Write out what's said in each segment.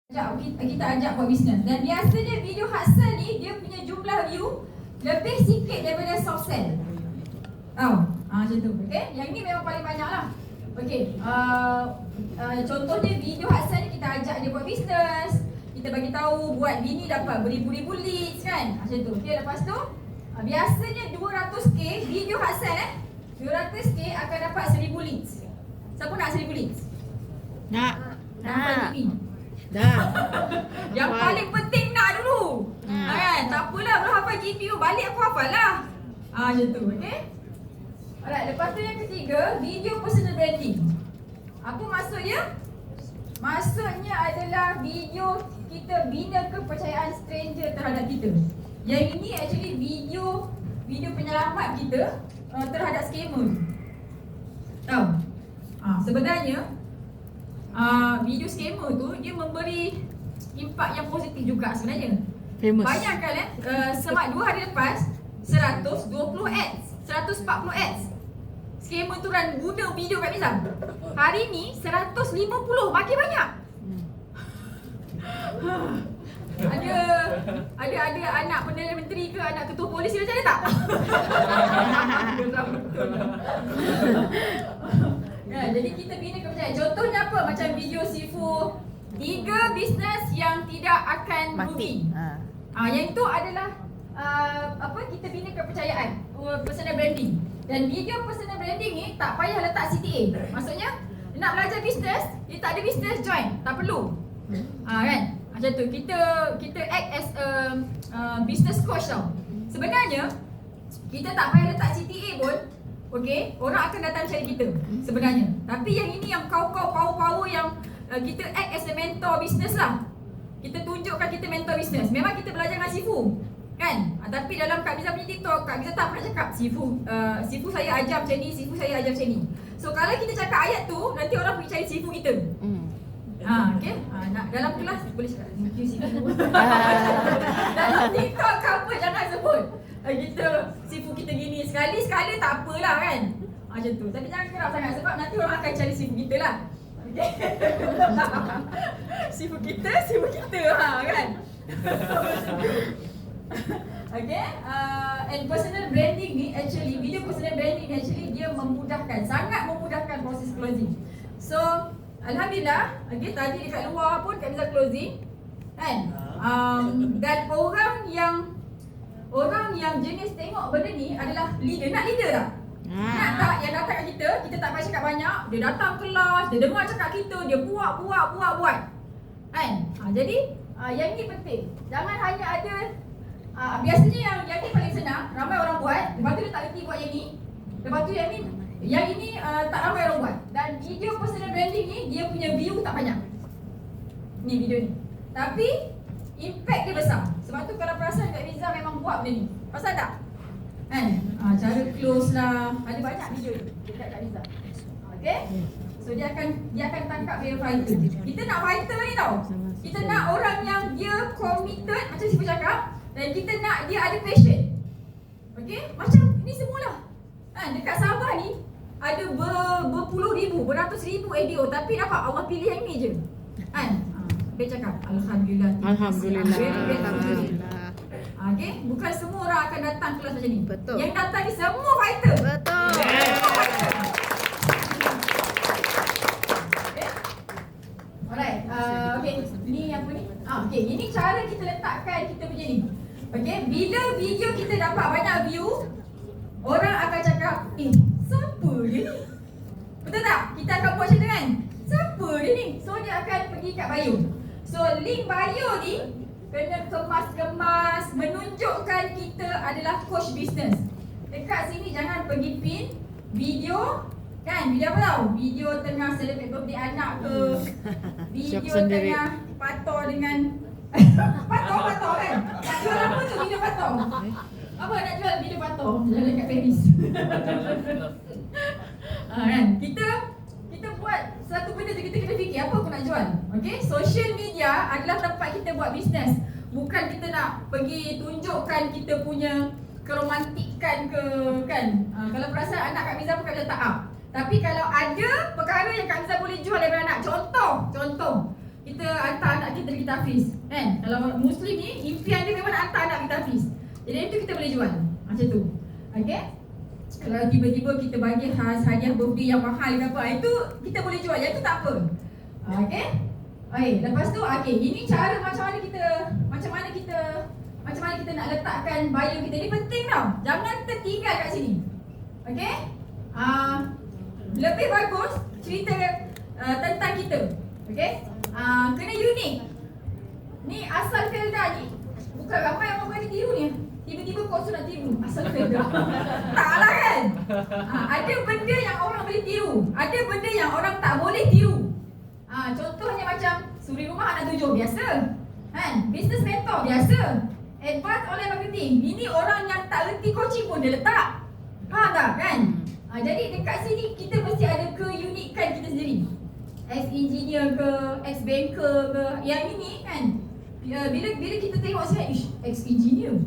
kita ajak buat bisnes. Dan biasanya video hard sell ni dia punya jumlah view lebih sikit daripada soft sell. Macam tu. Okey, yang ni memang paling banyak lah. Okey, contohnya video hard sell ni kita ajak dia buat bisnes. Kita bagi tahu buat bini dapat beribu-ribu leads kan. Macam tu. Okey, lepas tu biasanya 200k video hard sell 200k akan dapat 1000 leads. Siapa nak 1000 leads? Nak. Dah. Yang paling penting nak dulu. Kan? Tak apalah belum hafal GPU, balik aku hafal lah. Macam tu, okey? Alright, lepas tu yang ketiga, video personal branding. Apa maksudnya? Maksudnya adalah video kita bina kepercayaan stranger terhadap kita. Yang ini actually video penyelamat kita terhadap scammer. Tahu? Sebenarnya video scammer tu dia memberi impak yang positif juga sebenarnya. Famous. Bayangkan semak 2 hari lepas 120 ads, 140 ads. Scammer tu guna video kat Mizam. Hari ni 150, makin banyak. Ada anak Perdana Menteri ke anak ketua polis dia macam ni tak? Ya, jadi kita bina kepercayaan. Contohnya apa? Macam video Sifu 3 bisnes yang tidak akan rugi. Yang itu adalah kita bina kepercayaan, personal branding. Dan video personal branding ni tak payah letak CTA. Maksudnya nak belajar bisnes, dia tak ada bisnes join, tak perlu. Kan? Macam tu kita act as a business coach tau. Sebenarnya kita tak payah letak CTA pun. Okey, orang akan datang cari kita sebenarnya. Tapi yang ini yang kau-kau power-power yang kita act as a mentor business lah. Kita tunjukkan kita mentor business. Memang kita belajar dengan Sifu kan? Tapi dalam Kak Miza punya TikTok, Kak Miza tak pernah cakap Sifu saya ajar macam ni, Sifu saya ajar macam ni. So kalau kita cakap ayat tu, nanti orang pergi cari Sifu kita. Okey. Dalam kelas boleh cakap thank you Sifu. Dalam TikTok ke apa jangan sebut. Sifu kita gini. Sekali-sekala tak apalah kan. Macam tu. Tapi jangan kerap sangat sebab nanti orang akan cari Sifu kita lah. Okay. Sifu kita kan. Okay. And personal branding ni actually, video personal branding actually dia memudahkan, sangat memudahkan proses closing. So alhamdulillah, okay, tadi dekat luar pun Kak Miza closing kan. Dan orang yang jenis tengok benda ni adalah leader. Nak leader tak? Nak tak yang datang kat kita tak payah cakap banyak. Dia datang kelas, dia dengar cakap kita, dia buat kan? Jadi yang ni penting. Jangan hanya ada biasanya yang ni paling senang, ramai orang buat, lepas tu dia tak reti buat yang ni. Lepas tu yang ini tak ramai orang buat. Dan video personal branding ni dia punya view tak banyak. Ni video ni. Tapi impact dia besar. Sebab tu kalau perasan Kak Miza memang buat benda ni. Pasal tak? Kan? Cara close lah. Ada banyak video ni dekat Kak Miza. Okay? So dia akan tangkap dia fighter. Kita nak fighter ni tau. Kita nak orang yang dia committed macam Sifu cakap. Dan kita nak dia ada passion. Okay? Macam ni semualah. Dekat Sabah ni ada berpuluh ribu, beratus ribu ADO tapi dapat Allah pilih yang ni je. Kan? Dia cakap Alhamdulillah. Okay? Bukan semua orang akan datang kelas macam ni. Betul. Yang datang ni semua fighter. Betul. Semua fighter. Okay? Alright. Okay. Ni apa ni? Okay. Ini cara kita letakkan kita punya ni. Okay? Bila video kita dapat banyak view, orang akan cakap, siapa dia ni? Betul tak? Kita akan buat macam tu kan? Siapa dia ni? So dia akan pergi kat bio. So link bio ni kena kemas-kemas, menunjukkan kita adalah coach business. Dekat sini jangan pergi pin video kan? Video apa tau? Video tengah celebrate birthday anak ke, video tengah pator dengan pator kan? Nak jual apa tu video pator? Apa nak jual video pator? Jalan kat Paris. Kan? Kita buat satu benda tu, kita kena fikir apa aku nak jual. Okay? Social media adalah tempat kita buat bisnes. Bukan kita nak pergi tunjukkan kita punya keromantikan ke kan. Kalau perasan anak Kak Miza pun Kak Miza tak up. Tapi kalau ada perkara yang Kak Miza boleh jual daripada anak, contoh kita hantar anak kita pergi tahfiz, kan? Kalau Muslim ni, impian dia memang nak hantar anak pergi tahfiz. Jadi itu kita boleh jual. Macam tu. Okay? Kalau tiba-tiba kita bagi hadiah birthday yang mahal ke apa, itu kita boleh jual. Yang tu tak apa. Okay? Okay, lepas tu, okay, ini cara macam mana kita nak letakkan bio kita. Ini penting tau. Jangan tertinggal kat sini. Okay? Lebih bagus cerita tentang kita. Okay? Kena unik. Ni asal Felda ni, bukan ramai orang berani tiru ni. Tiba-tiba kau suruh nak tiru asal Felda. Taklah kan? Ada benda yang orang boleh tiru, ada benda yang orang tak boleh tiru. Contohnya macam suri rumah anak 7 biasa, kan? Business mentor biasa. Advance online marketing, ini orang yang tak reti coaching pun dia letak. Faham tak kan? Jadi dekat sini kita mesti ada keunikan kita sendiri. Ex-engineer ke, ex-banker ke, yang ini kan, bila kita tengok saya, ex-engineer,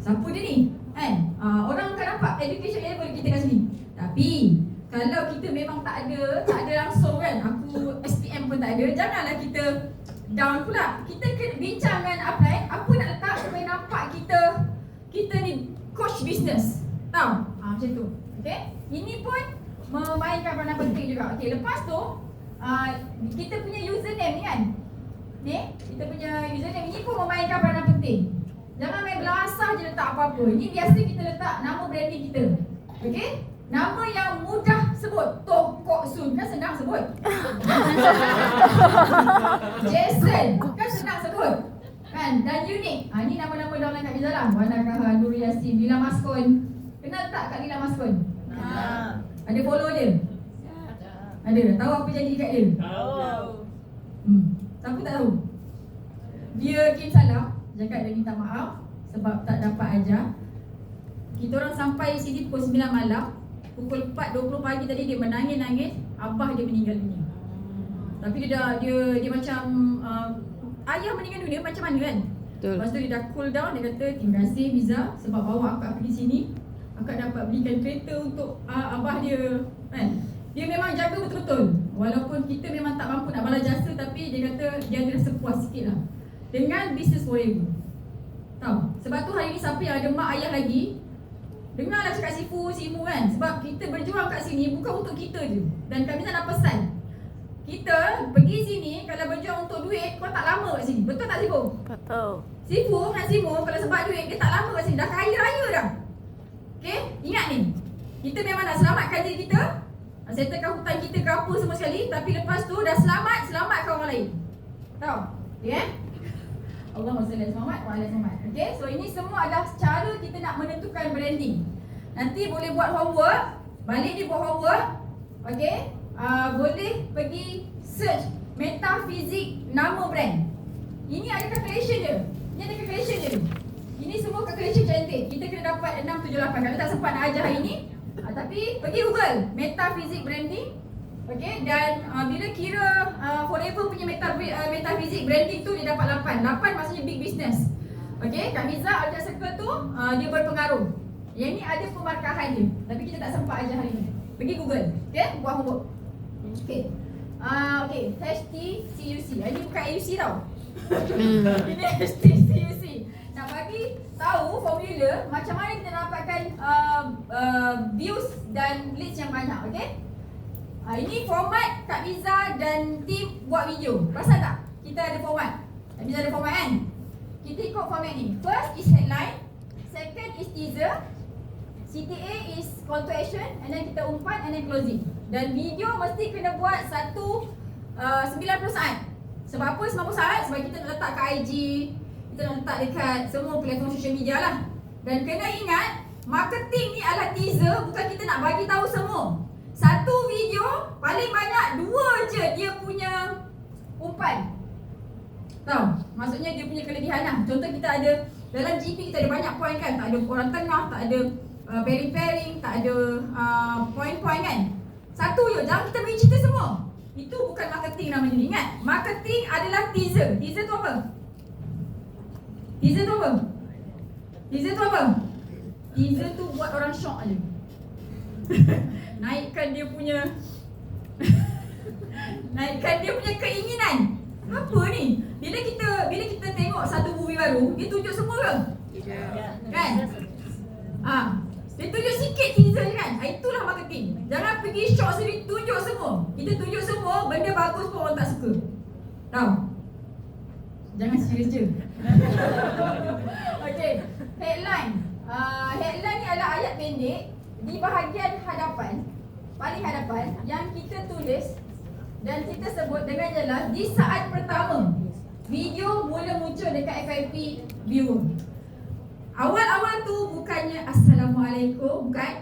siapa dia ni? Kan? Orang akan nampak education level kita kat sini. Tapi kalau kita memang tak ada langsung kan, aku SPM pun tak ada, janganlah kita down pula. Kita kena bincang dengan upline, apa nak letak supaya nampak kita ni coach business. Tahu? Macam tu. Okay? Ini pun memainkan peranan penting juga. Okay, lepas tu kita punya username ni kan, ni kita punya username ini pun memainkan peranan penting. Jangan main belasah je letak apa-apa. Ini biasa kita letak nama branding kita. Okay? Nama yang mudah sebut. Toh Kok Sun, kan senang sebut. Jason, kan senang sebut. Kan? Dan unik. Ini nama-nama dalam Kak Miza lah. Wana Kahan, Nurul Yasin, Lila Maskon. Kenal tak Kak Lila Maskon? Ada follow dia? Ada. Tahu apa jadi kat dia? Tahu. Siapa tak tahu? Dia kirim salam, cakap dia minta maaf sebab tak dapat ajar. Kita orang sampai sini pukul 9 malam. Pukul 4.20 pagi tadi dia menangis-nangis, abah dia meninggal dunia. Tapi dia macam ayah meninggal dunia macam mana kan? Betul. Lepas tu dia dah cool down, dia kata terima kasih Miza sebab bawa akak pergi sini. Akak dapat belikan kereta untuk abah dia kan. Dia memang jaga betul-betul. Walaupun kita memang tak mampu nak balas jasa, tapi dia kata dia ada rasa puas sikit lah dengan bisnes forever. Tahu? Sebab tu hari ni siapa yang ada mak ayah lagi, dengarlah cakap Simu kan. Sebab kita berjuang kat sini bukan untuk kita je. Dan kami nak pesan, kita pergi sini kalau berjuang untuk duit, kau tak lama kat sini. Betul tak Sifu? Betul. Sifu kalau sebab duit, dia tak lama kat sini. Dah kaya raya dah. Okay? Ingat ni, kita memang nak selamatkan diri kita, settlekan hutang kita ke apa semua sekali. Tapi lepas tu dah selamatkan orang lain. Tahu? Okay? Allahumma salli ala Muhammad wa ala Muhammad. Okay? So ini semua adalah cara kita nak menentukan branding. Nanti boleh buat homework. Balik ni buat homework. Okay? Boleh pergi search Metafizik nama brand. Ini ada calculation dia. Ini ada calculation dia. Ini semua calculation cantik. Kita kena dapat 6, 7, 8. Kalau tak sempat nak ajar hari ni, tapi pergi Google Metafizik branding. Okay, dan bila kira forever punya Metafizik branding tu dia dapat 8. 8 maksudnya big business. Okay, Kak Miza ada circle tu dia berpengaruh. Yang ni ada pemarkahan dia, tapi kita tak sempat ajar hari ni. Pergi Google. Okay, buat homework. Okay. Okay, #CUC. Ini bukan AUC tau. Ini #CUC. Nak bagi tahu formula macam mana kita dapatkan views dan leads yang banyak. Okay. Ini format Kak Miza dan tim buat video. Perasan tak? Kita ada format. Kak Miza ada format kan? Kita ikut format ni. First is headline, second is teaser, CTA is call to action, and then kita umpan and then closing. Dan video mesti kena buat 90 saat. Sebab apa 90 saat? Sebab kita nak letak kat IG, kita nak letak dekat semua platform social media lah. Dan kena ingat, marketing ni adalah teaser, bukan kita nak bagi tahu semua. Satu video paling banyak 2 je dia punya umpan. Tahu? Maksudnya dia punya kelebihan lah. Contoh kita ada dalam GP kita ada banyak point kan. Tak ada orang tengah, tak ada pairing-pairing, tak ada point-point kan. Satu je, jangan kita bagi cerita semua. Itu bukan marketing namanya. Ingat, marketing adalah teaser. Teaser tu apa? Teaser tu apa? Teaser tu apa? Teaser tu buat orang shock je. Naikkan dia punya Naikkan dia punya keinginan. Apa ni? Bila kita tengok satu movie baru, dia tunjuk semua ke? Kan? Dia tunjuk sikit teaser kan? Itulah marketing. Jangan pergi shock sendiri, tunjuk semua. Kita tunjuk semua, benda bagus pun orang tak suka. Tahu? Jangan serius je. Okey, headline. Headline ni adalah ayat pendek di bahagian hadapan, paling hadapan, yang kita tulis dan kita sebut dengan jelas di saat pertama video mula muncul dekat FYP viewer. Awal-awal tu bukannya Assalamualaikum, bukan?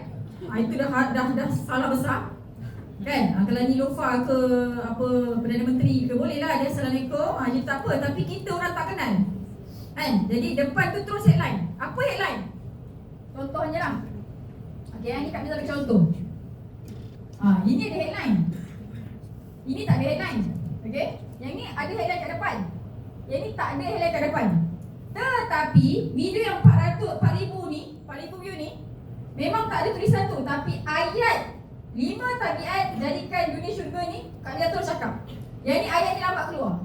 Itu dah salah besar. Kan? Kalau Nilofa ke apa Perdana Menteri ke, boleh lah dia Assalamualaikum. Dia tak apa, tapi kita orang tak kenal. Kan? Jadi depan tu terus headline. Apa headline? Contohnya lah. Okey, yang ni Kak Miza bagi contoh. Ini ada headline. Ini tak ada headline. Okey? Yang ni ada headline kat depan. Yang ni tak ada headline kat depan. Tetapi video yang 4,000 ni, 4,000 view ni, memang tak ada tulisan tu, tapi ayat 5 tabiat jadikan dunia syurga ni, Kak Liza terus cakap. Yang ni ayat ni lambat keluar.